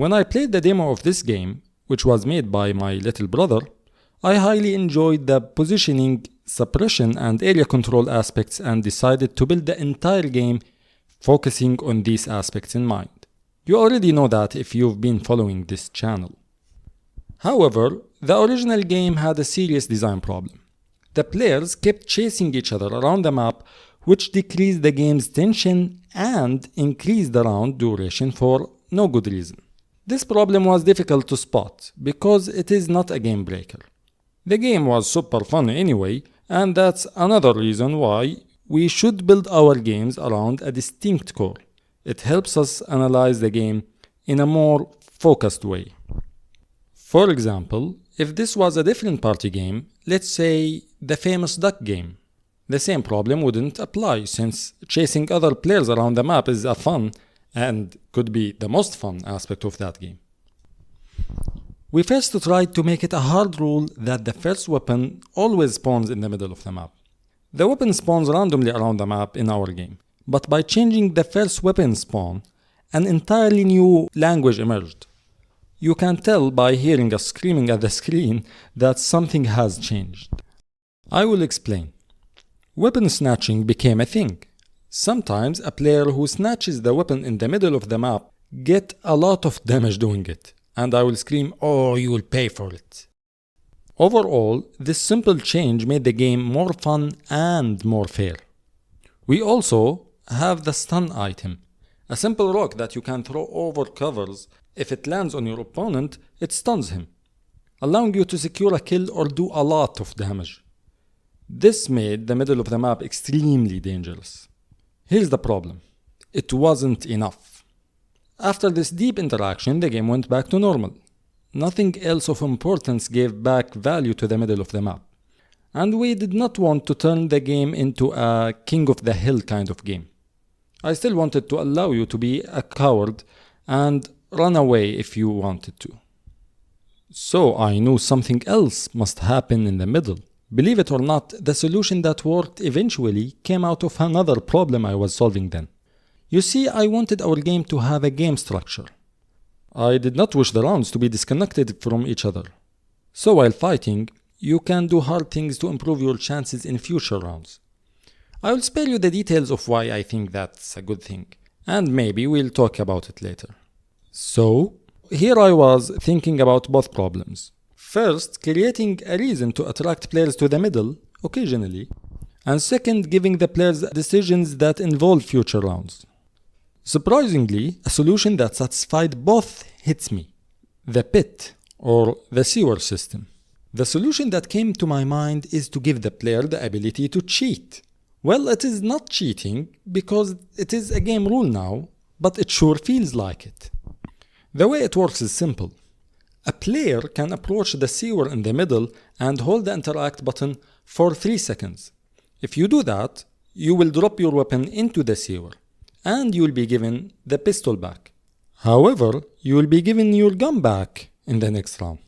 When I played the demo of this game, which was made by my little brother, I highly enjoyed the positioning, suppression and area control aspects and decided to build the entire game focusing on these aspects in mind. You already know that if you've been following this channel. However, the original game had a serious design problem. The players kept chasing each other around the map, which decreased the game's tension and increased the round duration for no good reason. This problem was difficult to spot because it is not a game breaker. The game was super fun anyway, and that's another reason why we should build our games around a distinct core. It helps us analyze the game in a more focused way. For example, if this was a different party game, let's say the famous duck game, the same problem wouldn't apply since chasing other players around the map is a fun and could be the most fun aspect of that game. We first tried to make it a hard rule that the first weapon always spawns in the middle of the map. The weapon spawns randomly around the map in our game, but by changing the first weapon spawn, an entirely new language emerged. You can tell by hearing us screaming at the screen that something has changed. I will explain. Weapon snatching became a thing. Sometimes a player who snatches the weapon in the middle of the map get a lot of damage doing it, and I will scream, "Oh, you will pay for it." Overall, this simple change made the game more fun and more fair. We also have the stun item, a simple rock that you can throw over covers. If it lands on your opponent, it stuns him, allowing you to secure a kill or do a lot of damage. This made the middle of the map extremely dangerous. Here's the problem. It wasn't enough. After this deep interaction, the game went back to normal. Nothing else of importance gave back value to the middle of the map. And we did not want to turn the game into a king of the hill kind of game. I still wanted to allow you to be a coward and run away if you wanted to. So I knew something else must happen in the middle. Believe it or not, the solution that worked eventually came out of another problem I was solving then. You see, I wanted our game to have a game structure. I did not wish the rounds to be disconnected from each other. So while fighting, you can do hard things to improve your chances in future rounds. I will spare you the details of why I think that's a good thing, and maybe we'll talk about it later. So, here I was thinking about both problems. First, creating a reason to attract players to the middle, occasionally, and second, giving the players decisions that involve future rounds. Surprisingly, a solution that satisfied both hits me. The pit, or the sewer system. The solution that came to my mind is to give the player the ability to cheat. Well, it is not cheating, because it is a game rule now, but it sure feels like it. The way it works is simple. A player can approach the sewer in the middle and hold the interact button for 3 seconds. If you do that, you will drop your weapon into the sewer, and you will be given the pistol back. However, you will be given your gun back in the next round.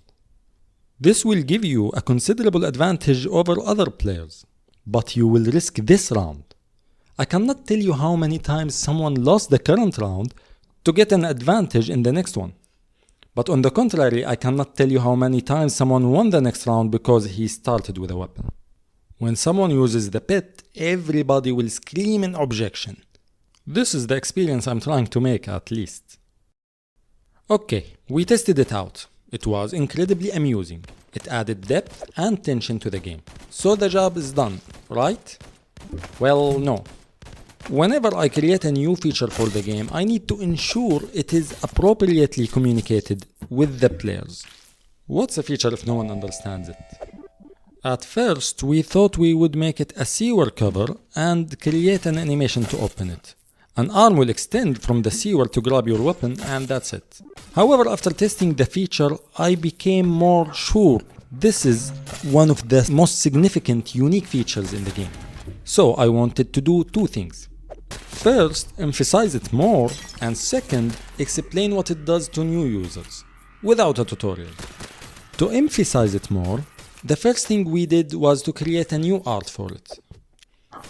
This will give you a considerable advantage over other players, but you will risk this round. I cannot tell you how many times someone lost the current round to get an advantage in the next one. But on the contrary, I cannot tell you how many times someone won the next round because he started with a weapon. When someone uses the pit, everybody will scream in objection. This is the experience I'm trying to make, at least. Okay, we tested it out. It was incredibly amusing. It added depth and tension to the game. So the job is done, right? Well, no. Whenever I create a new feature for the game, I need to ensure it is appropriately communicated with the players. What's a feature if no one understands it? At first, we thought we would make it a sewer cover and create an animation to open it. An arm will extend from the sewer to grab your weapon, and that's it. However, after testing the feature, I became more sure this is one of the most significant, unique features in the game. So I wanted to do 2 things. First, emphasize it more, and second, explain what it does to new users, without a tutorial. To emphasize it more, the first thing we did was to create a new art for it.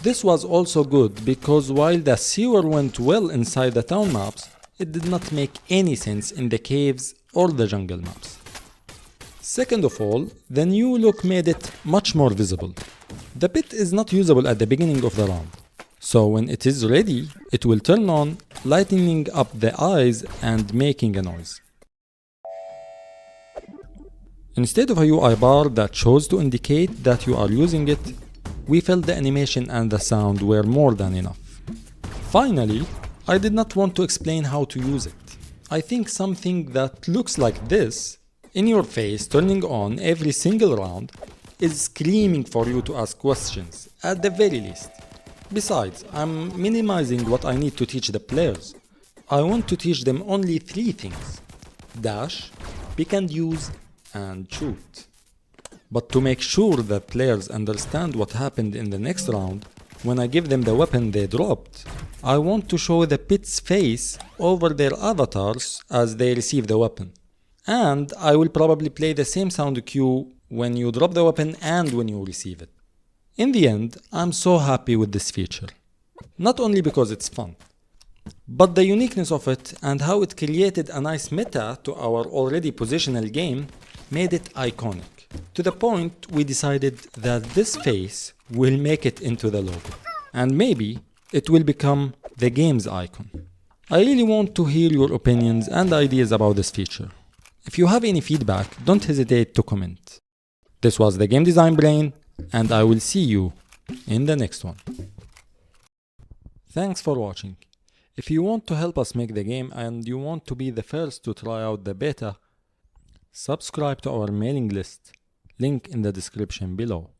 This was also good because while the sewer went well inside the town maps, it did not make any sense in the caves or the jungle maps. Second of all, the new look made it much more visible. The pit is not usable at the beginning of the round, so when it is ready, it will turn on, lightening up the eyes and making a noise. Instead of a UI bar that shows to indicate that you are using it, we felt the animation and the sound were more than enough. Finally, I did not want to explain how to use it. I think something that looks like this, in your face turning on every single round, is screaming for you to ask questions, at the very least. Besides, I'm minimizing what I need to teach the players. I want to teach them only 3 things: dash, pick and use, and shoot. But to make sure that players understand what happened in the next round, when I give them the weapon they dropped, I want to show the pit's face over their avatars as they receive the weapon. And I will probably play the same sound cue when you drop the weapon and when you receive it. In the end, I'm so happy with this feature. Not only because it's fun, but the uniqueness of it and how it created a nice meta to our already positional game made it iconic. To the point we decided that this face will make it into the logo. And maybe it will become the game's icon. I really want to hear your opinions and ideas about this feature. If you have any feedback, don't hesitate to comment. This was the Game Design Brain, and I will see you in the next one. Thanks for watching. If you want to help us make the game and you want to be the first to try out the beta, subscribe to our mailing list, link in the description below.